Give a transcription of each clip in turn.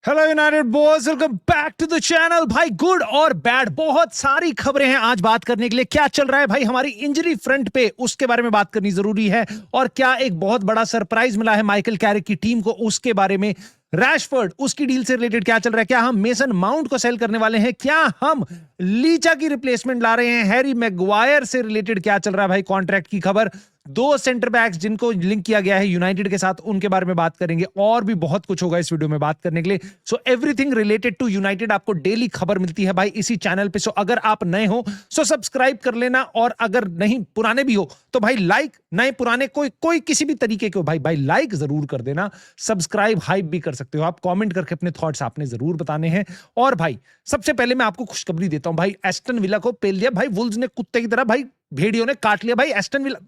Hello United boys, welcome back to the channel. भाई good और bad बहुत सारी खबरें हैं आज बात करने के लिए। क्या चल रहा है भाई हमारी इंजरी फ्रंट पे, उसके बारे में बात करनी जरूरी है। और क्या एक बहुत बड़ा सरप्राइज मिला है माइकल कैरिक की टीम को, उसके बारे में। रैशफोर्ड, उसकी डील से रिलेटेड क्या चल रहा है। क्या हम मेसन माउंट को सेल करने वाले हैं। क्या हम लीचा की रिप्लेसमेंट ला रहे हैं। हैरी मैगवायर से रिलेटेड क्या चल रहा है भाई, कॉन्ट्रैक्ट की खबर। दो सेंटर बैक्स जिनको लिंक किया गया है यूनाइटेड के साथ, उनके बारे में बात करेंगे। और भी बहुत कुछ होगा इस वीडियो में बात करने के लिए। So everything related to United आपको डेली खबर मिलती है भाई इसी चैनल पे। सो अगर आप नए हो सो सब्सक्राइब कर लेना, और अगर नहीं पुराने भी हो तो भाई लाइक, नए पुराने कोई किसी भी तरीके के हो भाई लाइक जरूर कर देना। सब्सक्राइब हाइप भी कर सकते हो आप, कमेंट करके अपने थॉट्स आपने जरूर बताने हैं। और भाई सबसे पहले मैं आपको खुशखबरी देता हूं भाई, एस्टन विला को पेल दिया भाई वुल्व्स ने, कुत्ते की तरह भाई भेड़ियों ने काट लिया भाई Aston villa.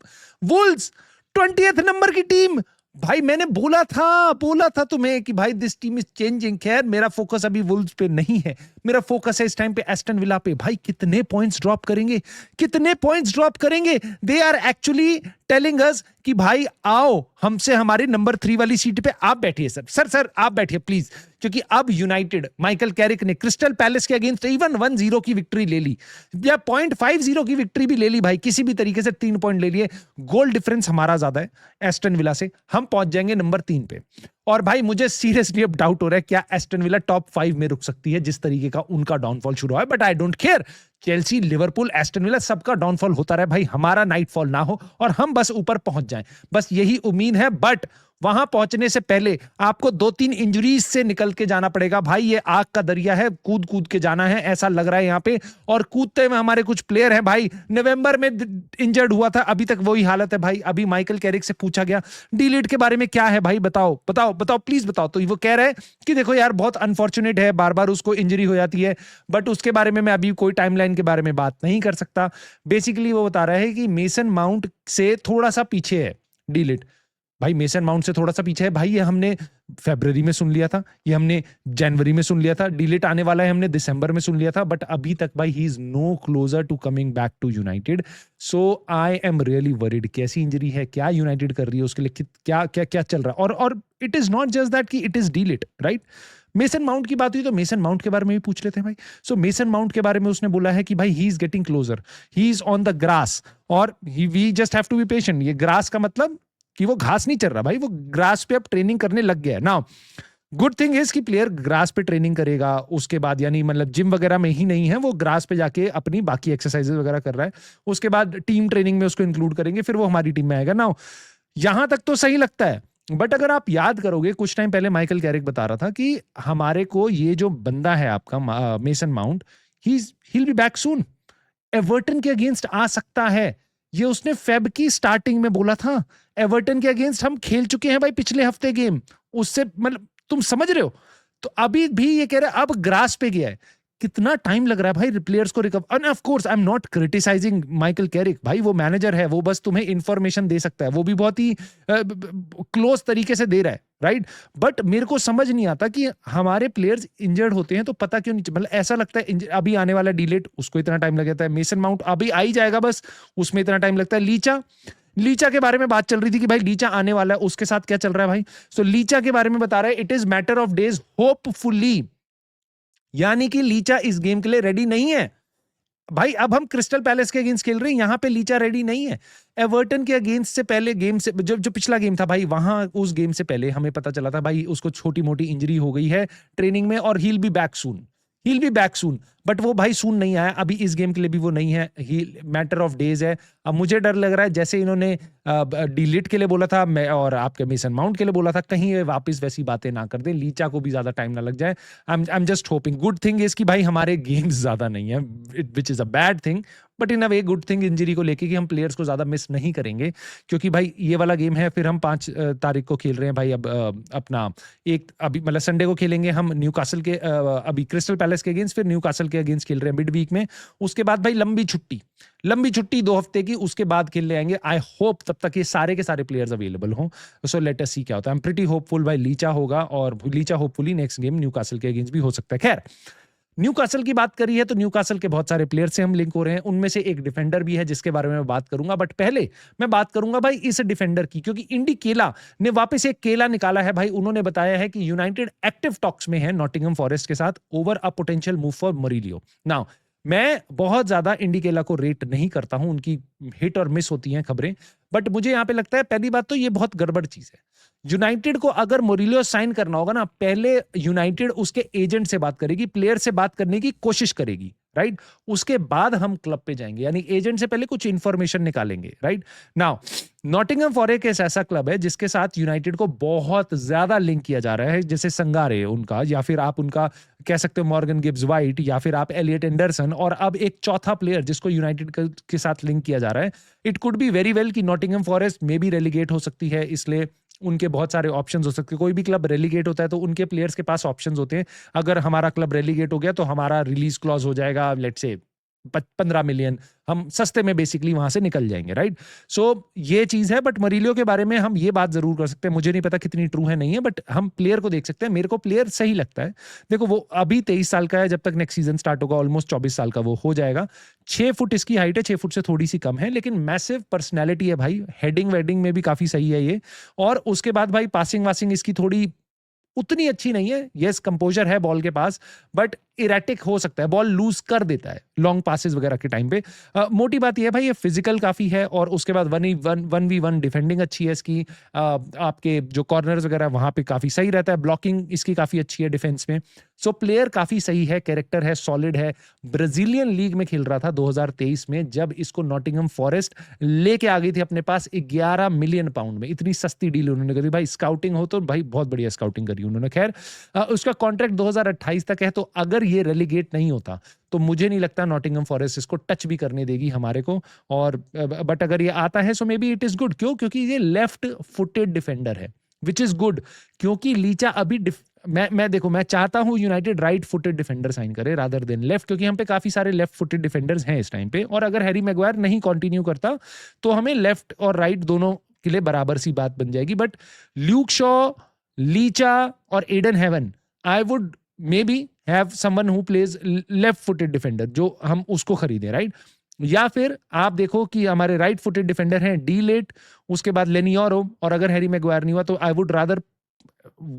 Wolves 20th number की टीम भाई। मैंने बोला था तुम्हें कि भाई दिस टीम इज चेंजिंग। खैर मेरा फोकस अभी वुल्व्स पे नहीं है, मेरा फोकस है इस टाइम पे एस्टन विला पे। भाई कितने पॉइंट्स ड्रॉप करेंगे, they are actually telling us कि भाई आओ हमसे हमारी नंबर 3 वाली सीट पे आप बैठिए। सर आप बैठिए प्लीज, क्योंकि अब यूनाइटेड माइकल कैरिक ने क्रिस्टल पैलेस के अगेंस्ट इवन 1-0 की विक्ट्री ले ली, या 0.50 की विक्ट्री भी ले ली भाई, किसी भी तरीके से 3 पॉइंट ले लिए। गोल डिफरेंस हमारा ज्यादा है एस्टन विला से, हम पहुंच जाएंगे नंबर 3 पे। और भाई मुझे सीरियसली अब डाउट हो रहा है क्या एस्टन विला टॉप 5 में रुक सकती है, जिस तरीके का उनका डाउनफॉल शुरू हुआ है। But I don't care, Chelsea, Liverpool, Aston villa सबका डाउनफॉल होता रहे भाई, हमारा नाइटफॉल ना हो और हम बस ऊपर पहुंच जाएं, बस यही उम्मीद है। बट वहां पहुंचने से पहले आपको 2-3 इंजरीज से निकल के जाना पड़ेगा भाई। ये आग का दरिया है, कूद के जाना है ऐसा लग रहा है यहाँ पे। और कूदते में हमारे कुछ प्लेयर हैं भाई, नवंबर में इंजर्ड हुआ था, अभी तक वही हालत है भाई। अभी माइकल कैरिक से पूछा गया डिलीट के बारे में क्या है भाई, बताओ प्लीज बताओ। तो वो कह रहे हैं कि देखो यार बहुत अनफॉर्चुनेट है, बार बार उसको इंजरी हो जाती है, बट उसके बारे में मैं अभी कोई टाइमलाइन के बारे में बात नहीं कर सकता। बेसिकली वो बता रहा है कि मेसन माउंट से थोड़ा सा पीछे है डिलीट। भाई मेसन माउंट से थोड़ा सा पीछे है भाई, ये हमने फरवरी में सुन लिया था, ये हमने जनवरी में सुन लिया था, डिलीट आने वाला है हमने दिसंबर में सुन लिया था। बट अभी तक भाई ही is no closer to coming back to United. So I am really worried, कैसी इंजरी है, क्या यूनाइटेड कर रही है उसके लिए, क्या क्या क्या चल रहा है। और it is not just that कि it is delete, right. Mason Mount की बात हुई तो मेसन माउंट के बारे में भी पूछ लेते हैं भाई। सो मेसन माउंट के बारे में उसने बोला है कि भाई ही is getting closer, he is on the grass, और we just have to be patient. ये ग्रास का मतलब कि वो घास नहीं चल रहा भाई, वो ग्रास पे अब ट्रेनिंग करने लग गया है ना। गुड थिंग इज कि प्लेयर ग्रास पे ट्रेनिंग करेगा उसके बाद, यानी मतलब जिम वगैरह में ही नहीं है, वो ग्रास पे जाके अपनी बाकी एक्सरसाइजेस वगैरह कर रहा है। उसके बाद टीम ट्रेनिंग में उसको इंक्लूड करेंगे, फिर वो हमारी टीम में आएगा ना। यहां तक तो सही लगता है। बट अगर आप याद करोगे कुछ टाइम पहले माइकल कैरिक बता रहा था कि हमारे को ये जो बंदा है आपका mason mount, he'll be back soon, Everton के अगेंस्ट आ सकता है। ये उसने फेब की स्टार्टिंग में बोला था। एवर्टन के अगेंस्ट हम खेल चुके हैं भाई पिछले हफ्ते गेम, उससे मतलब तुम समझ रहे हो। तो अभी भी ये कह रहे हैं अब ग्रास पे गया है। कितना टाइम लग रहा है भाई प्लेयर्स को recover. And of course I am not criticising Michael Carrick, भाई वो मैनेजर है, वो बस तुम्हें इंफॉर्मेशन दे सकता है, वो भी बहुत ही क्लोज तरीके से दे रहा है, राइट। बट मेरे को समझ नहीं आता कि हमारे प्लेयर्स इंजर्ड होते हैं तो पता क्यों नहीं, मतलब ऐसा लगता है अभी आने वाला डिलीट उसको इतना टाइम लग जाता है, मेसन माउंट अभी आ ही जाएगा बस उसमें इतना टाइम लगता है। लीचा के बारे में बात चल रही थी कि भाई लीचा आने वाला है, उसके साथ क्या चल रहा है भाई। सो लीचा के बारे में बता रहा है it is matter of days hopefully, यानी कि लीचा इस गेम के लिए रेडी नहीं है भाई। अब हम क्रिस्टल पैलेस के अगेंस्ट खेल रहे हैं, यहां पे लीचा रेडी नहीं है। एवर्टन के अगेंस्ट से पहले गेम से जो पिछला गेम था भाई, वहां उस गेम से पहले हमें पता चला था भाई उसको छोटी मोटी इंजरी हो गई है ट्रेनिंग में, और he'll be back soon। But वो भाई सून नहीं आया, अभी इस गेम के लिए भी वो नहीं है, ही मैटर ऑफ डेज है। अब मुझे डर लग रहा है जैसे इन्होंने डिलीट के लिए बोला था और आपके मेसन माउंट के लिए बोला था, कहीं ये वापस वैसी बातें ना कर दें, लीचा को भी ज्यादा टाइम ना लग जाए। I am just hoping. Good thing is कि भाई हमारे गेम्स ज्यादा नहीं है, which is a bad thing, but in a way good thing injury को लेके कि हम प्लेयर्स को ज्यादा मिस नहीं करेंगे। क्योंकि भाई ये वाला गेम है, फिर हम 5 तारीख को खेल रहे हैं भाई। अब अपना एक अभी मतलब संडे को खेलेंगे हम न्यूकासल के अभी क्रिस्टल पैलेस के अगेंस्ट, फिर न्यूकासल के अगेंस्ट खेल रहे हैं मिड वीक में। उसके बाद भाई लंबी छुट्टी 2 हफ्ते की, उसके बाद खेलने आएंगे। आई होप तब तक ये सारे के सारे प्लेयर्स अवेलेबल हों। सो लेट अस सी क्या होता है। आई एम प्रीटी होपफुल भाई लीचा होगा, और Licha hopefully next game Newcastle के अगेंस्ट भी हो सकता है। खैर न्यूकासल की बात करी है तो न्यूकासल के बहुत सारे प्लेयर से हम लिंक हो रहे हैं, उनमें से एक डिफेंडर भी है जिसके बारे में मैं बात करूंगा, बट पहले मैं बात करूंगा भाई इस डिफेंडर की, क्योंकि इंडी केला ने वापस एक केला निकाला है भाई। उन्होंने बताया है कि यूनाइटेड एक्टिव टॉक्स में है नॉटिंघम फॉरेस्ट के साथ over a potential move for Murillo. Now मैं बहुत ज्यादा इंडी केला को रेट नहीं करता हूं, उनकी हिट और मिस होती हैं खबरें, बट मुझे यहां पे लगता है पहली बात तो ये बहुत गड़बड़ चीज है। यूनाइटेड को अगर मोरिलियो साइन करना होगा ना, पहले यूनाइटेड उसके एजेंट से बात करेगी, प्लेयर से बात करने की कोशिश करेगी, राइट? उसके बाद हम क्लब पे जाएंगे, यानी एजेंट से पहले कुछ इंफॉर्मेशन निकालेंगे, राइट? नाउ नॉटिंघम फॉरेस्ट एक ऐसा क्लब है जिसके साथ यूनाइटेड को बहुत ज्यादा लिंक किया जा रहा है, जैसे संगारे उनका, या फिर आप उनका कह सकते हो मॉर्गन गिब्स व्हाइट, या फिर आप एलियट एंडरसन, और अब एक चौथा प्लेयर जिसको यूनाइटेड के साथ लिंक किया जा रहा है। It could be very well कि नॉटिंघम फॉरेस्ट में भी रेलीगेट हो सकती है, इसलिए उनके बहुत सारे ऑप्शंस हो सकते हैं। कोई भी क्लब रेलीगेट होता है तो उनके प्लेयर्स के पास ऑप्शंस होते हैं। अगर हमारा क्लब रेलीगेट हो गया तो हमारा रिलीज क्लॉज हो जाएगा लेट्स से 15 मिलियन, हम सस्ते में बेसिकली वहां से निकल जाएंगे, राइट? सो ये चीज है, बट मरीलियो के बारे में हम ये बात जरूर कर सकते हैं, मुझे नहीं पता कितनी ट्रू है नहीं है, बट हम प्लेयर को देख सकते हैं। मेरे को प्लेयर सही लगता है। देखो वो अभी 23 साल का है, जब तक नेक्स्ट सीजन स्टार्ट होगा ऑलमोस्ट 24 साल का वो हो जाएगा। 6 फुट इसकी हाइट है, 6 फुट से थोड़ी सी कम है, लेकिन मैसिव पर्सनैलिटी है भाई। हेडिंग वेडिंग में भी काफी सही है ये। और उसके बाद भाई पासिंग वासिंग इसकी थोड़ी उतनी अच्छी नहीं है। यस, कंपोजर है बॉल के पास, बट इरेटिक हो सकता है, बॉल लूज कर देता है लॉन्ग पासेस वगैरह के टाइम पे। मोटी बात यह है भाई, ये फिजिकल काफी है, और उसके बाद 1v1 डिफेंडिंग अच्छी है इसकी। आपके जो कॉर्नर्स वगैरह वहां पे काफी सही रहता है, ब्लॉकिंग इसकी काफी अच्छी है डिफेंस में। सो प्लेयर काफी सही है, कैरेक्टर है, सॉलिड है। ब्राजीलियन लीग में खेल रहा था 2023 में, जब इसको नॉटिंघम फॉरेस्ट लेके आ गई थी अपने पास 11 मिलियन पाउंड में। इतनी सस्ती डील उन्होंने करी भाई। स्काउटिंग हो तो भाई बहुत बढ़िया स्काउटिंग करी उन्होंने। खैर उसका कॉन्ट्रैक्ट 2028 तक है, तो अगर ये रेलीगेट नहीं होता तो मुझे नहीं लगता नॉटिंघम फॉरेस्ट इसको टच भी करने देगी हमारे को। और बट अगर ये आता है so maybe it is good. क्यों? क्योंकि ये लेफ्ट फुटेड डिफेंडर है, विच इज गुड। क्योंकि लीचा अभी मैं देखो, मैं चाहता हूं United right footed defender sign करे रादर देन लेफ्ट, क्योंकि हम पे काफी सारे लेफ्ट फुटेड डिफेंडर्स हैं इस टाइम पे। और अगर हैरी मैगवायर नहीं कंटिन्यू करता तो हमें लेफ्ट और राइट दोनों के लिए बराबर सी बात बन जाएगी। बट ल्यूक शॉ, लीचा और Ayden Heaven, I would maybe have someone who plays left footed defender, जो हम उसको खरीदें, राइट? या फिर आप देखो कि हमारे राइट फुटेड डिफेंडर हैं डी लेट, उसके बाद लेनियोरो, और अगर हैरी मैगवायर नहीं हुआ तो I would rather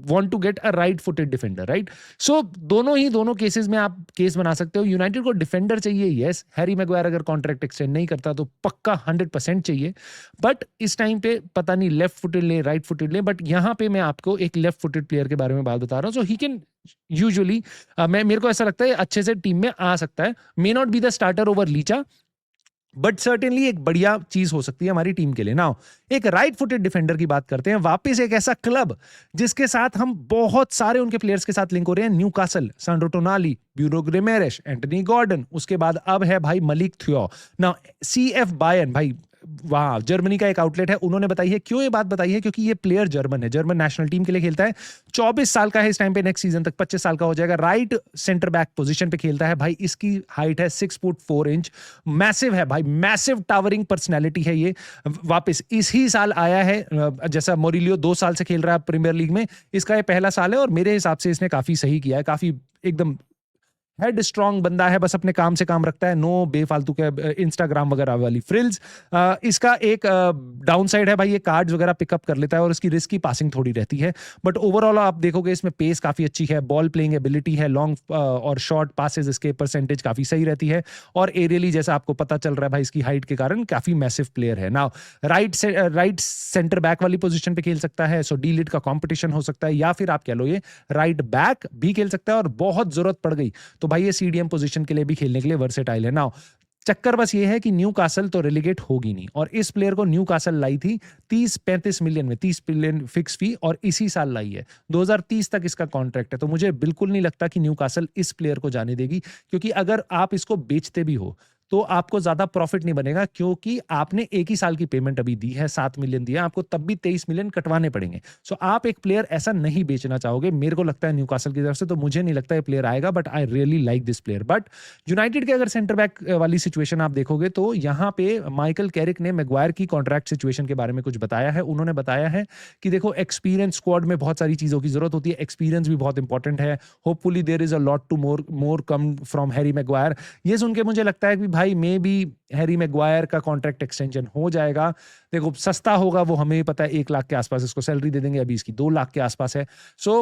want to get a right footed defender, right? So दोनों केसेस में आप केस बना सकते हो। यूनाइटेड को डिफेंडर चाहिए, यस। हैरी मैगवायर अगर कॉन्ट्रैक्ट एक्सटेंड नहीं करता तो पक्का 100% चाहिए, बट इस टाइम पे पता नहीं लेफ्ट फुटेड ले राइट फुटेड ले। बट यहां पे मैं आपको एक लेफ्ट फुटेड प्लेयर के बारे में बात बता रहा हूं। सो ही कैन यूजुअली, मेरे को ऐसा लगता है अच्छे से टीम में आ सकता है। May not be the starter over Licha, but certainly एक बढ़िया चीज हो सकती है हमारी टीम के लिए। नाउ एक राइट फुटेड डिफेंडर की बात करते हैं। वापस एक ऐसा क्लब जिसके साथ हम बहुत सारे उनके प्लेयर्स के साथ लिंक हो रहे हैं, न्यूकासल, सांड्रो टोनाली, ब्यूरो ग्रिमेरेश, एंटनी गॉर्डन, उसके बाद अब है भाई मलिक थियो। नाउ CF बायर्न भाई, वहां जर्मनी का एक आउटलेट है, उन्होंने बताई है। क्यों ये बात बताई है? क्योंकि ये प्लेयर जर्मन है, जर्मन नेशनल टीम के लिए खेलता है। 24 साल का है इस टाइम पे, नेक्स्ट सीजन तक 25 साल का हो जाएगा। राइट सेंटर बैक पोजीशन पे खेलता है भाई। इसकी हाइट है 6 फुट 4 इंच, मैसिव है भाई, मैसिव टावरिंग पर्सनैलिटी है ये। वापस इसी साल आया है, जैसा मोरिलियो 2 साल से खेल रहा है प्रीमियर लीग में, इसका ये पहला साल है, और मेरे हिसाब से इसने काफी सही किया है। काफी एकदम हेड स्ट्रांग बंदा है, बस अपने काम से काम रखता है, नो बेफालतू के इंस्टाग्राम वगैरह वाली फ्रिल्स। इसका एक डाउन साइड है भाई, ये कार्ड्स वगैरह पिकअप कर लेता है और इसकी रिस्की पासिंग थोड़ी रहती है। बट ओवरऑल आप देखोगे इसमें पेस काफी अच्छी है, बॉल प्लेइंग एबिलिटी है, लॉन्ग और शॉर्ट पासेस इसके परसेंटेज काफी सही रहती है, और एरियली जैसा आपको पता चल रहा है भाई इसकी हाइट के कारण काफी मैसिव प्लेयर है। नाउ राइट सेंटर बैक वाली पोजीशन पे खेल सकता है, सो डी लिट का कॉम्पिटिशन हो सकता है, या फिर आप कह लो ये राइट बैक भी खेल सकता है, और बहुत जरूरत पड़ गई तो भाई ये सीडीएम पोजीशन के लिए भी खेलने के लिए वर्सेटाइल है। नाउ चक्कर बस ये है कि न्यूकासल तो रेलीगेट होगी नहीं, और इस प्लेयर को न्यूकासल लाई थी 30-35 मिलियन में, 30 मिलियन फिक्स फी, और इसी साल लाई है। 2030 तक इसका कॉन्ट्रैक्ट है। तो मुझे बिल्कुल नहीं लगता कि न्यूकासल इस प्लेयर को जाने देगी, क्योंकि अगर आप इसको बेचते भी हो तो आपको ज्यादा प्रॉफिट नहीं बनेगा, क्योंकि आपने एक ही साल की पेमेंट अभी दी है, 7 मिलियन दिया, आपको तब भी 23 मिलियन कटवाने पड़ेंगे। सो आप एक प्लेयर ऐसा नहीं बेचना चाहोगे, मेरे को लगता है न्यूकासल की तरफ से, तो मुझे नहीं लगता ये प्लेयर आएगा, but I really like this player. But United के अगर सेंटर बैक वाली सिचुएशन आप देखोगे तो यहाँ पे माइकल कैरिक ने मैग्वायर की कॉन्ट्रैक्ट सिचुएशन के बारे में कुछ बताया है। उन्होंने बताया है कि देखो, एक्सपीरियंस स्क्वाड में बहुत सारी चीजों की जरूरत होती है, एक्सपीरियंस भी बहुत इंपॉर्टेंट है। Hopefully there is a lot to more come from Harry Maguire. ये सुन के मुझे लगता है कि भाई मे बी हैरी मैग्वायर का कॉन्ट्रैक्ट एक्सटेंशन हो जाएगा। देखो, सस्ता होगा वो हमें पता है, 1 लाख के आसपास इसको सैलरी दे देंगे, अभी इसकी 2 लाख के आसपास है। So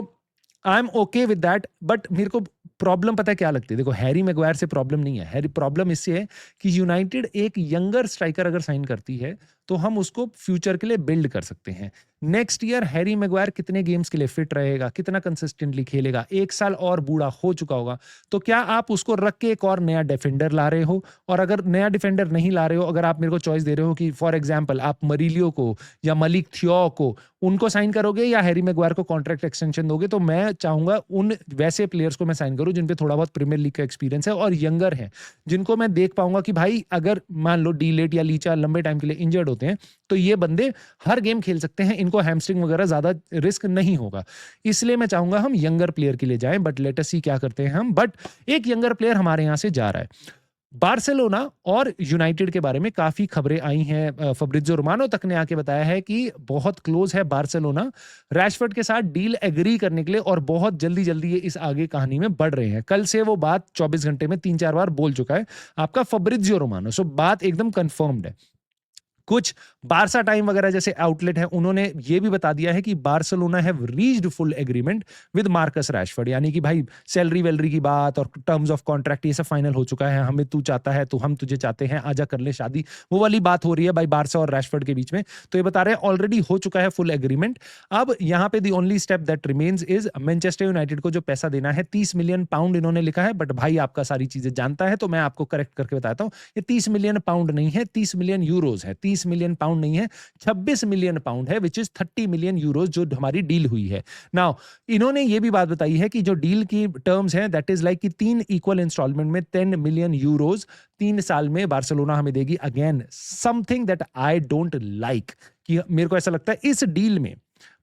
I am okay with that. But मेरे को प्रॉब्लम पता है क्या लगती है, देखो हैरी मैग्वायर से प्रॉब्लम नहीं है, हैरी प्रॉब्लम इससे है कि यूनाइटेड एक यंगर स्ट्राइकर अगर साइन करती है तो हम उसको फ्यूचर के लिए बिल्ड कर सकते हैं। नेक्स्ट ईयर हैरी मैग्वायर कितने गेम्स के लिए फिट रहेगा, कितना कंसिस्टेंटली खेलेगा, 1 साल और बूढ़ा हो चुका होगा, तो क्या आप उसको रख के एक और नया डिफेंडर ला रहे हो? और अगर नया डिफेंडर नहीं ला रहे हो, अगर आप मेरे को चॉइस दे रहे हो कि फॉर एग्जांपल आप मरीलियो को या मलिक थियो को उनको साइन करोगे या हैरी मैग्वायर को कॉन्ट्रैक्ट एक्सटेंशन दोगे, तो मैं चाहूंगा उन वैसे प्लेयर्स को मैं साइन करूं जिन पे थोड़ा बहुत प्रीमियर लीग का एक्सपीरियंस है और यंगर है, जिनको मैं देख पाऊंगा कि भाई अगर मान लो डीलेट या लीचा लंबे टाइम के लिए इंजर्ड होते हैं तो ये बंदे हर गेम खेल सकते हैं, इनको हैमस्ट्रिंग वगैरह ज्यादा रिस्क नहीं होगा। इसलिए मैं चाहूंगा हम यंगर प्लेयर के लिए जाएं, बट लेट अस सी क्या करते हैं हम। बट एक यंगर प्लेयर हमारे यहां से जा रहा है। बार्सिलोना और यूनाइटेड के बारे में काफी खबरें आई हैं, फब्रिज़ियो रोमानो तक ने आके बताया है कि बहुत क्लोज है बार्सिलोना रैशफोर्ड के साथ डील एग्री करने के लिए, और बहुत जल्दी जल्दी ये इस आगे कहानी में बढ़ रहे हैं। कल से वो बात 24 घंटे में 3-4 बार बोल चुका है आपका फब्रिज़ियो रोमानो। सो बात एकदम कंफर्म्ड है। कुछ बारसा टाइम वगैरह जैसे आउटलेट है, उन्होंने ये भी बता दिया है कि Barcelona have reached full agreement with Marcus Rashford, यानी कि भाई सैलरी वैलरी की बात और टर्म्स ऑफ कॉन्ट्रैक्ट ये सब फाइनल हो चुका है। हमें तू चाहता है तो हम तुझे चाहते हैं, आजा कर ले शादी, वो वाली बात हो रही है भाई बारसा और रैशफोर्ड के बीच में। तो ये बता रहे हैं ऑलरेडी हो चुका है फुल एग्रीमेंट। अब यहाँ पे the only step that remains is Manchester United को जो पैसा देना है 30 मिलियन पाउंड इन्होंने लिखा है, बट भाई आपका सारी चीजें जानता है तो मैं आपको करेक्ट करके बताता हूँ, ये 30 मिलियन पाउंड नहीं है, 30 मिलियन यूरोज है। 30 मिलियन पाउंड नहीं है, 26 मिलियन पाउंड है, विच इज 30 मिलियन यूरोज जो हमारी डील हुई है। नाउ इन्होंने ये भी बात बताई है कि जो डील की टर्म्स हैं दैट इज लाइक कि 3 इक्वल इंस्टॉलमेंट में 10 मिलियन यूरोज 3 साल में बार्सिलोना हमें देगी। Again something that I don't like, कि मेरे को ऐसा लगता है इस डील में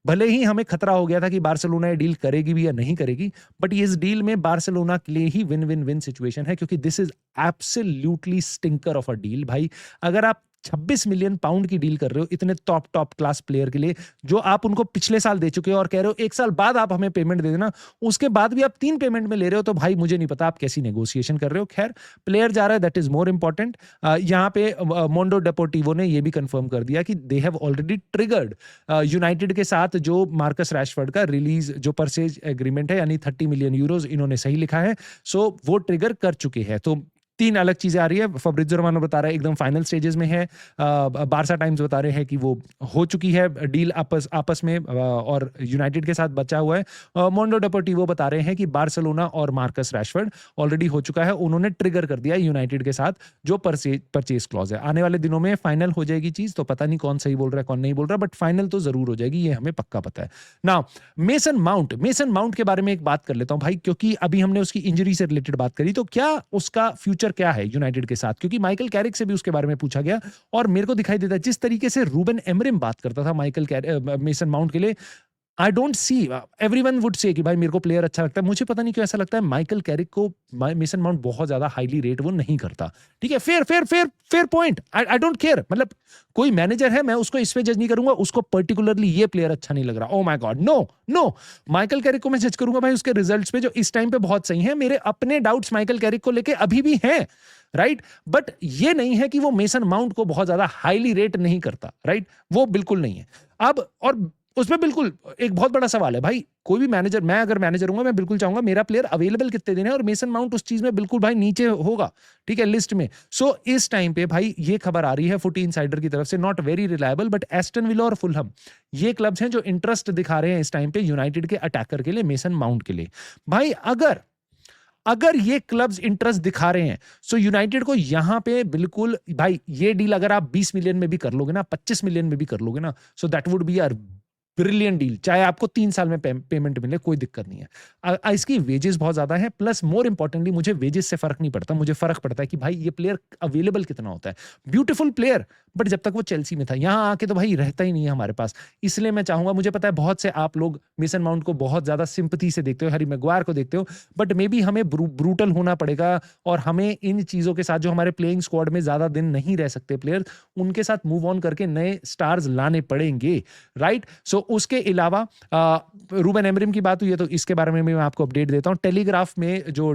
भले ही हमें खतरा हो गया था कि बार्सिलोना ये डील करेगी भी या नहीं करेगी, बट इस डील में बार्सिलोना के लिए ही विन विन विन सिचुएशन है, क्योंकि this is absolutely stinker of a deal. भाई अगर आप 26 मिलियन पाउंड की डील कर रहे हो इतने टॉप क्लास प्लेयर के लिए, जो आप उनको पिछले साल दे चुके हो और कह रहे हो 1 साल बाद आप हमें पेमेंट दे देना, उसके बाद भी आप 3 पेमेंट में ले रहे हो, तो भाई मुझे नहीं पता आप कैसी नेगोशिएशन कर रहे हो। खैर प्लेयर जा रहा है, दैट इज मोर इंपॉर्टेंट। यहाँ पे मोंडो डेपोर्टिवो ने ये भी कंफर्म कर दिया कि they have already triggered United के साथ जो मार्कस रैशफोर्ड का रिलीज जो परचेज एग्रीमेंट है, यानी 30 मिलियन यूरोज इन्होंने सही लिखा है, सो वो ट्रिगर कर चुके हैं। तो 3 अलग चीजें आ रही है। फब्रिज़ियो रोमानो बता रहा है एकदम फाइनल स्टेजेस में है, बारसा टाइम्स बता रहे हैं कि वो हो चुकी है डील आपस में और यूनाइटेड के साथ बचा हुआ है। मोंडो डेपोर्टिवो बता रहे हैं कि बार्सिलोना और मार्कस रैशफोर्ड ऑलरेडी हो चुका है, उन्होंने ट्रिगर कर दिया यूनाइटेड के साथ जो परचेज क्लॉज है। आने वाले दिनों में फाइनल हो जाएगी चीज, तो पता नहीं कौन सही बोल रहा है कौन नहीं बोल रहा, बट फाइनल तो जरूर हो जाएगी, ये हमें पक्का पता है। नाउ मेसन माउंट के बारे में एक बात कर लेता हूं भाई, क्योंकि अभी हमने उसकी इंजरी से रिलेटेड बात करी, तो क्या उसका फ्यूचर क्या है यूनाइटेड के साथ, क्योंकि माइकल कैरिक से भी उसके बारे में पूछा गया और मेरे को दिखाई देता है जिस तरीके से रूबन एमरिम बात करता था मेसन माउंट के लिए, I don't see, everyone would say कि भाई मेरे को प्लेयर अच्छा लगता है, मुझे पता नहीं क्यों ऐसा लगता है माइकल कैरिक को मेसन माउंट बहुत ज्यादा हाईली रेट वो नहीं करता। ठीक है, fair point, I don't care, मतलब कोई मैनेजर है मैं उसको इस पे जज नहीं करूंगा, उसको पर्टिकुलरली ये प्लेयर अच्छा नहीं लग रहा, oh my God no, Michael Carrick को मैं जज करूंगा भाई उसके रिजल्ट्स पे जो इस टाइम पे बहुत सही है। मेरे अपने डाउट्स माइकल कैरिक को लेके अभी भी हैं, राइट, बट ये नहीं है कि वो मेसन माउंट को बहुत ज्यादा हाईली रेट नहीं करता, राइट, वो बिल्कुल नहीं है। अब और उसमें बिल्कुल एक बहुत बड़ा सवाल है भाई, कोई भी मैनेजर, मैं अगर मैनेजर हूंगा मैं बिल्कुल चाहूंगा मेरा प्लेयर अवेलेबल कितने दिन है, और मेसन माउंट उस चीज में बिल्कुल भाई नीचे होगा, ठीक है, लिस्ट में। सो इस टाइम पे भाई ये खबर आ रही है फुटी इनसाइडर की तरफ से, not very reliable, but Aston villa और फुलहम ये क्लब्स हैं जो इंटरेस्ट दिखा रहे हैं इस टाइम पे यूनाइटेड के अटैकर के लिए, मेसन माउंट के लिए। भाई अगर ये क्लब्स इंटरेस्ट दिखा रहे हैं, सो यूनाइटेड को यहां पे बिल्कुल भाई ये डील अगर आप 20 मिलियन में भी कर लोगे ना, 25 मिलियन में भी कर लोगे ना, so that would be brilliant deal, चाहे आपको 3 साल में पेमेंट मिले, कोई दिक्कत नहीं है। इसकी वेजेस बहुत ज्यादा है, प्लस मोर इंपॉर्टेंटली मुझे वेजेस से फर्क नहीं पड़ता, मुझे फर्क पड़ता है कि भाई ये प्लेयर अवेलेबल कितना होता है। ब्यूटीफुल प्लेयर, बट जब तक वो चेल्सी में था, यहां आके तो भाई रहता ही नहीं है हमारे पास। इसलिए मैं चाहूंगा, मुझे पता है बहुत से आप लोग मेसन माउंट को बहुत ज्यादा सिंपैथी से देखते हो, हैरी मैग्वायर को देखते हो, बट मे बी हमें ब्रूटल होना पड़ेगा और हमें इन चीजों के साथ, जो हमारे प्लेइंग स्क्वाड में ज्यादा दिन नहीं रह सकते प्लेयर, उनके साथ मूव ऑन करके नए स्टार्स लाने पड़ेंगे, राइट। सो उसके अलावा रूबेन एमरिम की बात हुई है तो इसके बारे में मैं आपको अपडेट देता हूं। टेलीग्राफ में जो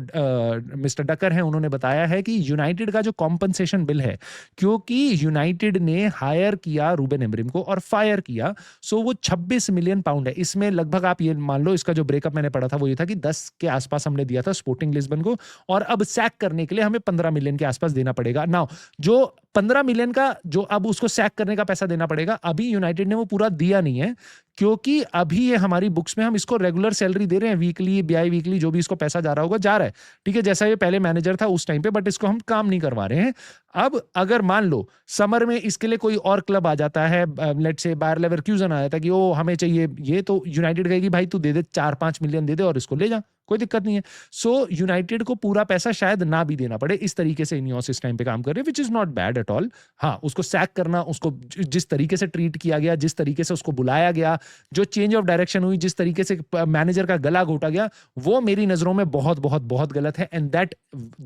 मिस्टर डकर हैं, उन्होंने बताया है कि यूनाइटेड का जो कॉम्पनसेशन बिल है, क्योंकि यूनाइटेड ने हायर किया रूबेन एमरिम को और फायर किया, सो वो 26 मिलियन पाउंड है। इसमें लगभग आप ये मान लो, इसका जो ब्रेकअप मैंने पढ़ा था वो ये था कि 10 के आसपास हमने दिया था स्पोर्टिंग लिस्बन को, और अब सैक करने के लिए हमें 15 मिलियन के आसपास देना पड़ेगा। नाउ जो 15 मिलियन का जो अब उसको सैक करने का पैसा देना पड़ेगा, अभी यूनाइटेड ने वो पूरा दिया नहीं है, क्योंकि अभी ये हमारी बुक्स में हम इसको रेगुलर सैलरी दे रहे हैं, वीकली बाई वीकली जो भी इसको पैसा जा रहा होगा जा रहा है, ठीक है, जैसा ये पहले मैनेजर था उस टाइम पे, बट इसको हम काम नहीं करवा रहे हैं। अब अगर मान लो समर में इसके लिए कोई और क्लब आ जाता है, लेट्स से बायर लेवरक्यूजन आ जाता है कि ओ हमें चाहिए ये, तो यूनाइटेड कहेगी भाई तू दे दे 4-5 मिलियन दे दे और इसको ले जा, कोई दिक्कत नहीं है। सो यूनाइटेड को पूरा पैसा शायद ना भी देना पड़े, इस तरीके से इनियोस इस टाइम पे काम कर रहे हैं, which is not bad at all. हाँ, उसको सैक करना, उसको जिस तरीके से ट्रीट किया गया, जिस तरीके से उसको बुलाया गया, जो चेंज ऑफ डायरेक्शन हुई, जिस तरीके से मैनेजर का गला घोटा गया, वो मेरी नजरों में बहुत बहुत बहुत गलत है। एंड दैट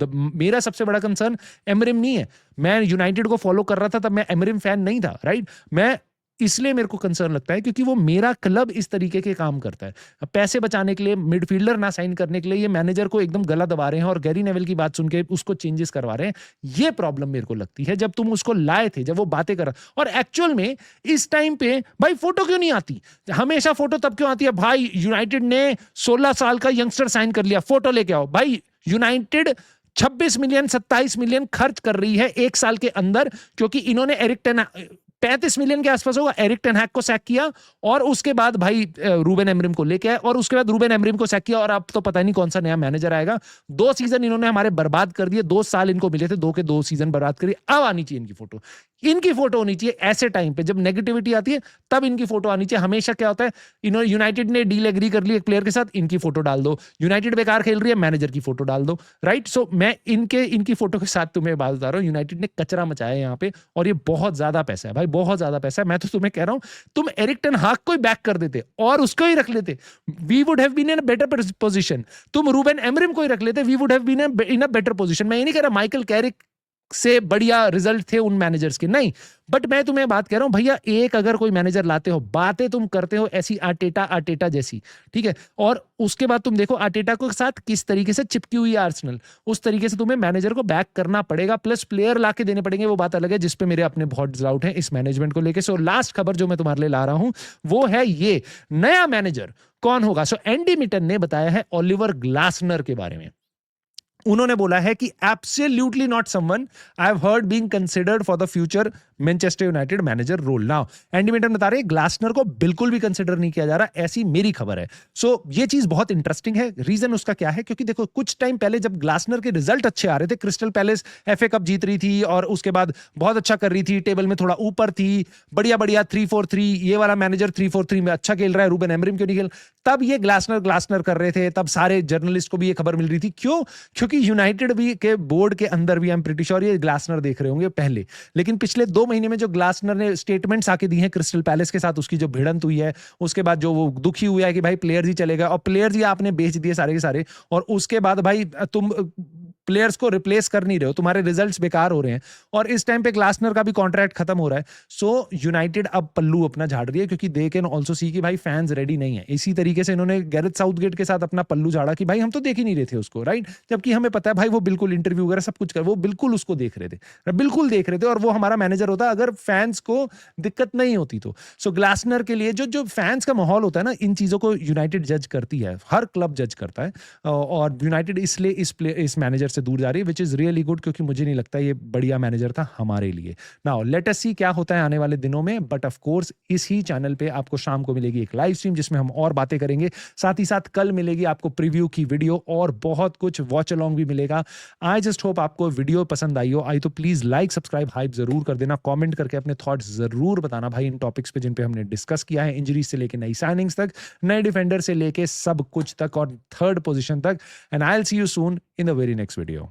मेरा सबसे बड़ा कंसर्न एमरिम नहीं है। मैं यूनाइटेड को फॉलो कर रहा था तब मैं एमरिम फैन नहीं था, राइट। मैं इसलिए मेरे को कंसर्न लगता है क्योंकि वो मेरा क्लब इस तरीके के काम करता है, पैसे बचाने के लिए, मिडफील्डर ना साइन करने के लिए ये मैनेजर को एकदम गला दबा रहे हैं और गैरी नेविल की बात सुन के उसको चेंजेस करवा रहे हैं। ये प्रॉब्लम मेरे को लगती है। जब तुम उसको लाए थे, जब वो बातें कर, और एक्चुअल में इस टाइम पे भाई फोटो क्यों नहीं आती? हमेशा फोटो तब क्यों आती है भाई? यूनाइटेड ने 16 साल का यंगस्टर साइन कर लिया, फोटो लेके आओ भाई। यूनाइटेड 26 मिलियन 27 मिलियन खर्च कर रही है एक साल के अंदर, क्योंकि इन्होंने एरिक टेन 35 मिलियन के आसपास होगा, एरिक टेन हैग को सैक किया, और उसके बाद भाई रूबेन एमरिम को लेके आए, और उसके बाद रूबेन एमरिम को सैक किया, और अब तो पता नहीं कौन सा नया मैनेजर आएगा। 2 सीजन इन्होंने हमारे बर्बाद कर दिए, 2 साल इनको मिले थे, 2 के 2 सीजन बर्बाद करिए। अब आनी चाहिए इनकी फोटो, इनकी फोटो होनी चाहिए ऐसे टाइम पे जब नेगेटिविटी आती है, तब इनकी फोटो आनी चाहिए। हमेशा क्या होता है, इन्होंने यूनाइटेड ने डील एग्री कर ली एक प्लेयर के साथ, इनकी फोटो डाल दो, यूनाइटेड बेकार खेल रही है, मैनेजर की फोटो डाल दो, राइट। सो मैं इनकी फोटो के साथ तुम्हें बात बता रहा हूं, यूनाइटेड ने कचरा मचाया यहाँ पे, और ये बहुत ज्यादा पैसा है भाई, बहुत ज्यादा पैसा है। मैं तो तुम्हें कह रहा हूं, तुम एरिक टेन हाग को ही बैक कर देते और उसको ही रख लेते, we would have been in a better position. तुम रूबेन एमरिम को ही रख लेते, we would have been in a better position. मैं ये नहीं कह रहा माइकल कैरिक से बढ़िया रिजल्ट थे उन मैनेजर्स के, नहीं, बट मैं तुम्हें बात कह रहा हूं भैया, एक अगर कोई मैनेजर लाते हो, बातें तुम करते हो ऐसी आर्टेटा जैसी, ठीक है, और उसके बाद तुम देखो आर्टेटा को साथ किस तरीके से चिपकी हुई है आर्सेनल, उस तरीके से तुम्हें मैनेजर को बैक करना पड़ेगा, प्लस प्लेयर लाके देने पड़ेंगे, वो बात अलग है जिसपे मेरे अपने बहुत डाउट है इस मैनेजमेंट को लेके। सो लास्ट खबर जो मैं तुम्हारे लिए ला रहा हूं वो है ये, नया मैनेजर कौन होगा। सो एंडी मिटन ने बताया है ओलिवर ग्लासनर के बारे में। उन्होंने बोला है कि absolutely not someone I have heard being considered for the future Manchester United manager role. Now Andy Mitten बता रहे हैं ग्लासनर को बिल्कुल भी कंसीडर नहीं किया जा रहा, ऐसी मेरी खबर है। सो ये चीज बहुत इंटरेस्टिंग है। रीजन उसका क्या है, क्योंकि देखो कुछ टाइम पहले जब ग्लासनर के रिजल्ट अच्छे आ रहे थे, क्रिस्टल पैलेस FA कप जीत रही थी और उसके बाद बहुत अच्छा कर रही थी, टेबल में थोड़ा ऊपर थी, बढ़िया 3-4-3, ये वाला मैनेजर 3-4-3 में अच्छा खेल रहा है, रूबेन एमरिम क्यों नहीं खेल, तब ये ग्लासनर कर रहे थे, तब सारे जर्नलिस्ट को भी ये खबर मिल रही थी। क्यों? क्योंकि यूनाइटेड भी के बोर्ड के अंदर भी आई एम प्रीटी श्योर ये ग्लासनर देख रहे होंगे पहले, लेकिन पिछले 2 महीने में जो ग्लासनर ने स्टेटमेंट्स आके दी हैं क्रिस्टल पैलेस के साथ, उसकी जो भिड़ंत हुई है, उसके बाद जो वो दुखी हुआ है कि भाई प्लेयर्स ही चलेगा, और प्लेयर्स ही आपने बेच दिए सारे के सारे, और उसके बाद भाई तुम प्लेयर्स को रिप्लेस कर नहीं रहे हो, तुम्हारे रिजल्ट्स बेकार हो रहे हैं, और इस टाइम पे ग्लासनर का भी कॉन्ट्रैक्ट खत्म हो रहा है। सो यूनाइटेड अब पल्लू अपना झाड़ रही है, क्योंकि दे कैन आल्सो सी कि भाई फैंस रेडी नहीं है। इसी तरीके से इन्होंने गैरेथ साउथगेट के साथ अपना पल्लू झाड़ा कि भाई हम तो देख ही नहीं रहे थे उसको, राइट, जबकि हमें पता है भाई वो बिल्कुल इंटरव्यू वगैरह सब कुछ कर, वो बिल्कुल उसको देख रहे थे, बिल्कुल देख रहे थे, और वो हमारा मैनेजर होता अगर फैंस को दिक्कत नहीं होती तो। सो ग्लासनर के लिए जो फैंस का माहौल होता है ना, इन चीजों को यूनाइटेड जज करती है, हर क्लब जज करता है, और यूनाइटेड इसलिए इस मैनेजर से दूर जा रही है, विच इज रियली गुड, क्योंकि मुझे नहीं लगता ये बढ़िया मैनेजर था हमारे लिए। नाउ लेट अस सी क्या होता है आने वाले दिनों में, बट ऑफ कोर्स इसी चैनल पे आपको शाम को मिलेगी एक लाइव स्ट्रीम जिसमें हम और बातें करेंगे, साथ ही साथ कल मिलेगी आपको प्रीव्यू की वीडियो और बहुत कुछ वॉच अलोंग भी मिलेगा। आई जस्ट होप आपको वीडियो पसंद आई हो। आई तो प्लीज लाइक सब्सक्राइब हाइप जरूर कर देना, कमेंट करके अपने थॉट्स जरूर बताना भाई इन टॉपिक्स पे जिन पे हमने डिस्कस किया है, इंजरीज से लेके नई साइनिंग्स तक, नए डिफेंडर से लेके सब कुछ तक और थर्ड पोजीशन तक। And I will see you soon in the very next video.